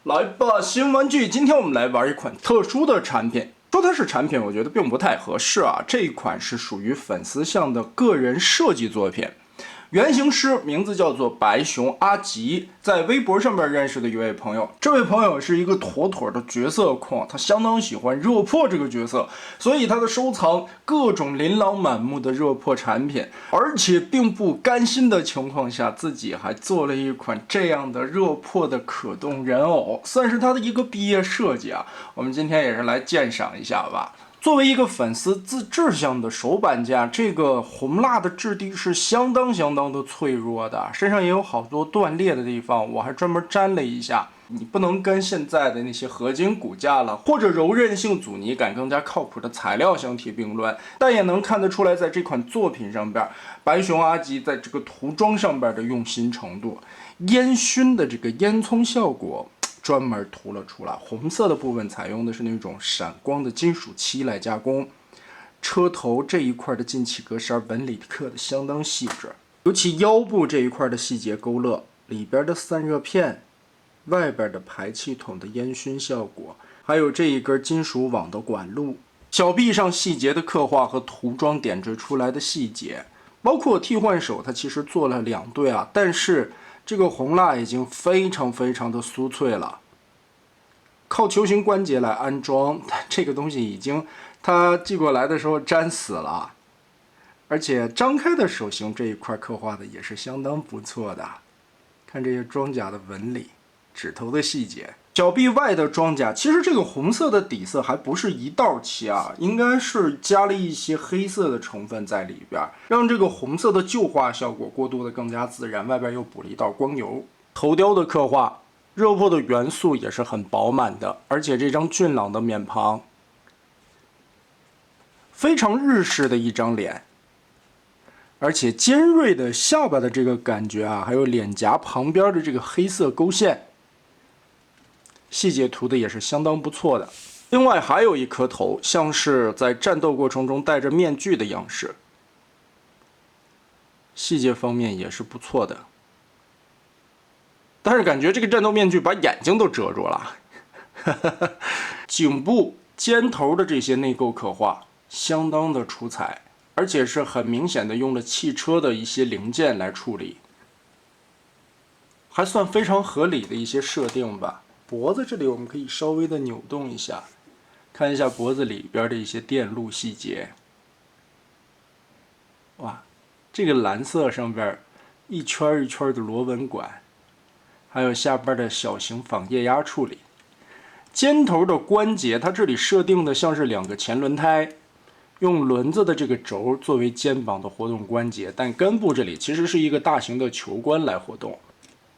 来吧，新玩具！今天我们来玩一款特殊的产品。说它是产品，我觉得并不太合适啊。这一款是属于粉丝向的个人设计作品。原型师名字叫做白熊阿吉，在微博上面认识的一位朋友。这位朋友是一个妥妥的角色控，他相当喜欢热破这个角色，所以他的收藏各种琳琅满目的热破产品，而且并不甘心的情况下，自己还做了一款这样的热破的可动人偶，算是他的一个毕业设计啊。我们今天也是来鉴赏一下吧。作为一个粉丝自制向的手板架，这个红蜡的质地是相当的脆弱的，身上也有好多断裂的地方，我还专门粘了一下。你不能跟现在的那些合金骨架了，或者柔韧性阻尼感更加靠谱的材料相提并论，但也能看得出来，在这款作品上边，白熊阿吉在这个涂装上边的用心程度，烟熏的这个烟囱效果专门涂了出来，红色的部分采用的是那种闪光的金属漆来加工，车头这一块的进气格栅纹理刻的相当细致，尤其腰部这一块的细节勾勒，里边的散热片，外边的排气筒的烟熏效果，还有这一根金属网的管路，小臂上细节的刻画和涂装点缀出来的细节，包括替换手，它其实做了2对啊，但是这个红蜡已经非常的酥脆了，靠球形关节来安装，这个东西已经它寄过来的时候粘死了，而且张开的手型这一块刻画的也是相当不错的，看这些装甲的纹理，指头的细节，脚臂外的装甲，其实这个红色的底色还不是一道漆啊，应该是加了一些黑色的成分在里边，让这个红色的旧化效果过渡的更加自然，外边又补了一道光油。头雕的刻画，热破的元素也是很饱满的，而且这张俊朗的面庞，非常日式的一张脸，而且尖锐的下巴的这个感觉啊，还有脸颊旁边的这个黑色勾线，细节涂的也是相当不错的。另外还有一颗头，像是在战斗过程中戴着面具的样式，细节方面也是不错的。但是感觉这个战斗面具把眼睛都遮住了。颈部、肩头的这些内构刻画相当的出彩，而且是很明显的用了汽车的一些零件来处理，还算非常合理的一些设定吧。脖子这里我们可以稍微的扭动一下，看一下脖子里边的一些电路细节。哇，这个蓝色上边一圈一圈的螺纹管，还有下边的小型仿液压处理。肩头的关节，它这里设定的像是2个前轮胎，用轮子的这个轴作为肩膀的活动关节，但根部这里其实是一个大型的球关来活动。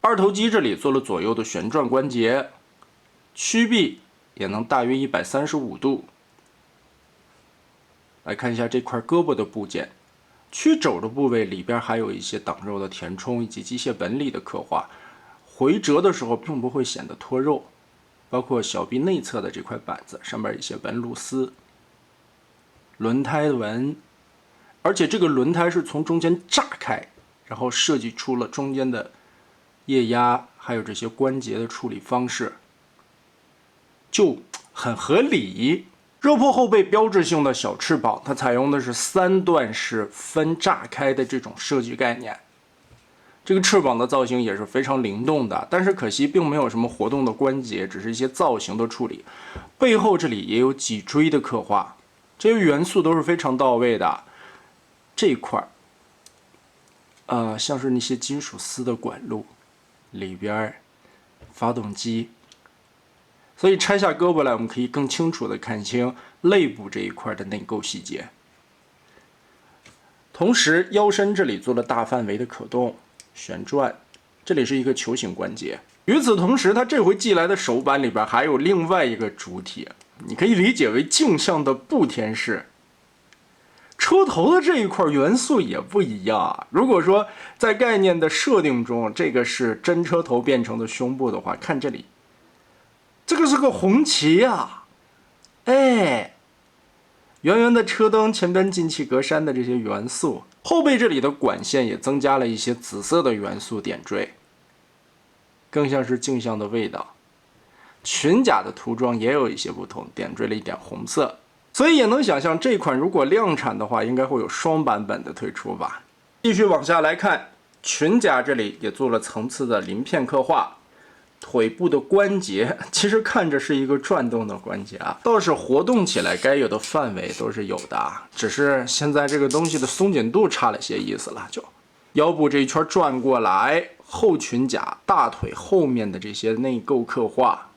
二头肌这里做了左右的旋转关节，曲臂也能大约135度。来看一下这块胳膊的部件，曲肘的部位里边还有一些挡肉的填充以及机械纹理的刻画，回折的时候并不会显得脱肉。包括小臂内侧的这块板子上面一些纹路丝，轮胎纹，而且这个轮胎是从中间炸开，然后设计出了中间的液压，还有这些关节的处理方式，就很合理。热破后背标志性的小翅膀，它采用的是3段式分炸开的这种设计概念。这个翅膀的造型也是非常灵动的，但是可惜并没有什么活动的关节，只是一些造型的处理。背后这里也有脊椎的刻画，这些元素都是非常到位的。这一块像是那些金属丝的管路，里边发动机。所以拆下胳膊来，我们可以更清楚的看清肋部这一块的内构细节。同时腰身这里做了大范围的可动旋转，这里是一个球形关节。与此同时，它这回寄来的手板里边还有另外一个主体，你可以理解为镜像的步天式。车头的这一块元素也不一样啊。如果说在概念的设定中，这个是真车头变成的胸部的话，看这里，这个是个红旗啊！哎，圆圆的车灯，前边进气格栅的这些元素。后背这里的管线也增加了一些紫色的元素点缀，更像是镜像的味道。裙甲的涂装也有一些不同，点缀了一点红色，所以也能想象这款如果量产的话，应该会有双版本的推出吧。继续往下来看，裙甲这里也做了层次的鳞片刻画。腿部的关节其实看着是一个转动的关节啊，倒是活动起来该有的范围都是有的啊，只是现在这个东西的松紧度差了些意思了。就腰部这一圈转过来，后裙甲、大腿后面的这些内构刻画，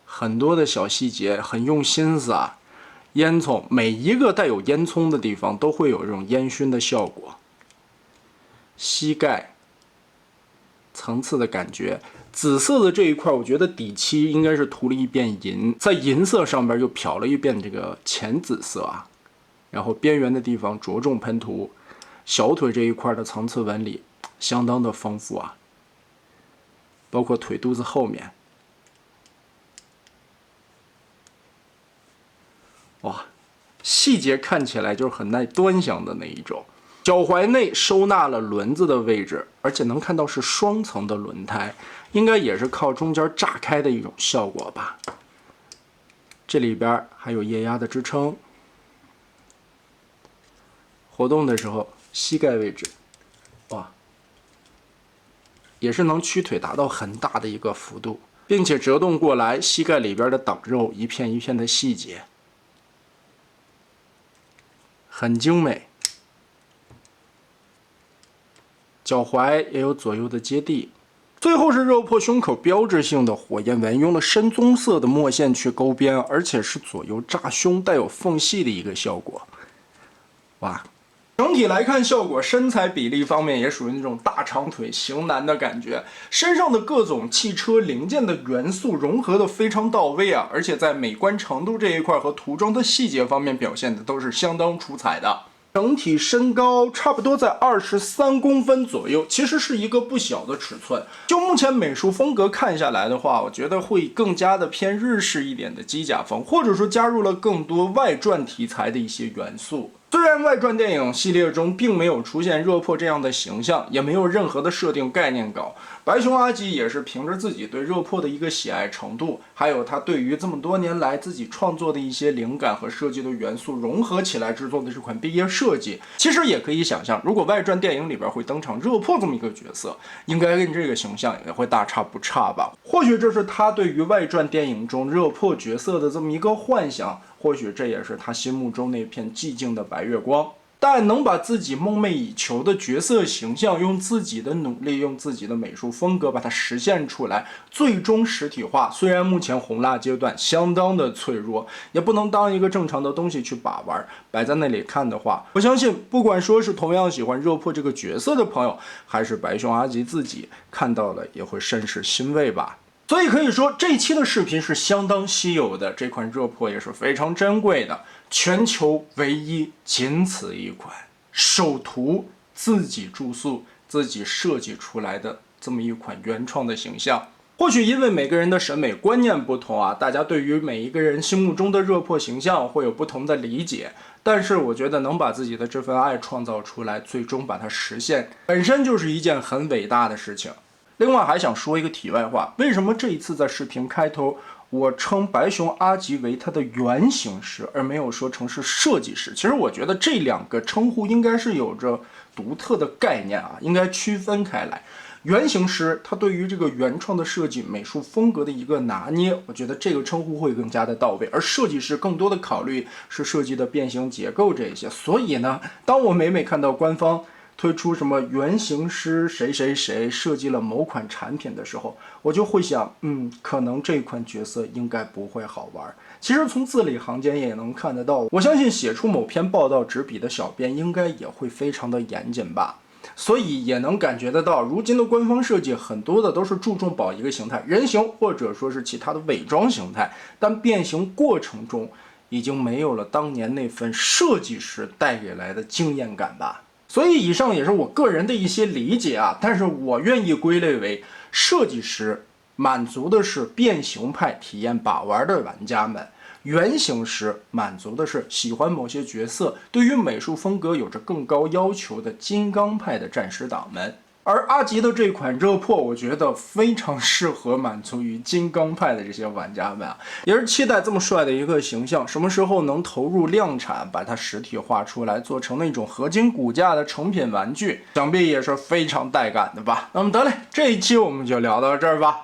很多的小细节很用心思啊。烟囱每一个带有烟囱的地方都会有这种烟熏的效果。膝盖层次的感觉。紫色的这一块，我觉得底漆应该是涂了一遍银，在银色上边又漂了一遍这个浅紫色啊，然后边缘的地方着重喷涂，小腿这一块的层次纹理相当的丰富啊，包括腿肚子后面，哇，细节看起来就是很耐端详的那一种。脚踝内收纳了轮子的位置，而且能看到是双层的轮胎，应该也是靠中间炸开的一种效果吧。这里边还有液压的支撑，活动的时候膝盖位置，哇，也是能屈腿达到很大的一个幅度，并且折动过来，膝盖里边的挡肉一片一片的细节，很精美。脚踝也有左右的接地，最后是热破胸口标志性的火焰纹，用了深棕色的墨线去勾边，而且是左右炸胸带有缝隙的一个效果。哇，整体来看，效果身材比例方面也属于那种大长腿型男的感觉，身上的各种汽车零件的元素融合的非常到位啊，而且在美观程度这一块和涂装的细节方面表现的都是相当出彩的。整体身高差不多在23公分左右，其实是一个不小的尺寸。就目前美术风格看下来的话，我觉得会更加的偏日式一点的机甲风，或者说加入了更多外传题材的一些元素。虽然外传电影系列中并没有出现热破这样的形象，也没有任何的设定概念稿，白熊阿吉也是凭着自己对热破的一个喜爱程度，还有他对于这么多年来自己创作的一些灵感和设计的元素融合起来制作的这款毕业设计，其实也可以想象，如果外传电影里边会登场热破这么一个角色，应该跟这个形象也会大差不差吧。或许这是他对于外传电影中热破角色的这么一个幻想，或许这也是他心目中那片寂静的白月光。但能把自己梦寐以求的角色形象用自己的努力，用自己的美术风格把它实现出来，最终实体化。虽然目前红蜡阶段相当的脆弱，也不能当一个正常的东西去把玩，摆在那里看的话，我相信不管说是同样喜欢热破这个角色的朋友，还是白熊阿吉自己看到了也会甚是欣慰吧。所以可以说，这期的视频是相当稀有的，这款热破也是非常珍贵的，全球唯一，仅此一款，首图自己注塑、自己设计出来的这么一款原创的形象。或许因为每个人的审美观念不同啊，大家对于每一个人心目中的热破形象会有不同的理解。但是我觉得能把自己的这份爱创造出来，最终把它实现，本身就是一件很伟大的事情。另外还想说一个题外话，为什么这一次在视频开头我称白熊阿吉为他的原型师，而没有说成是设计师？其实我觉得这两个称呼应该是有着独特的概念啊，应该区分开来。原型师他对于这个原创的设计美术风格的一个拿捏，我觉得这个称呼会更加的到位，而设计师更多的考虑是设计的变形结构这些。所以呢，当我每看到官方推出什么原型师谁谁谁设计了某款产品的时候，我就会想，可能这款角色应该不会好玩。其实从字里行间也能看得到，我相信写出某篇报道执笔的小编应该也会非常的严谨吧。所以也能感觉得到，如今的官方设计很多的都是注重保一个形态，人形或者说是其他的伪装形态，但变形过程中已经没有了当年那份设计师带给来的惊艳感吧。所以以上也是我个人的一些理解啊，但是我愿意归类为设计师满足的是变形派体验把玩的玩家们，原型师满足的是喜欢某些角色，对于美术风格有着更高要求的金刚派的战士党们。而阿吉的这款热破，我觉得非常适合满足于金刚派的这些玩家们啊，也是期待这么帅的一个形象什么时候能投入量产，把它实体化出来，做成那种合金骨架的成品玩具，想必也是非常带感的吧。那么得嘞，这一期我们就聊到这儿吧。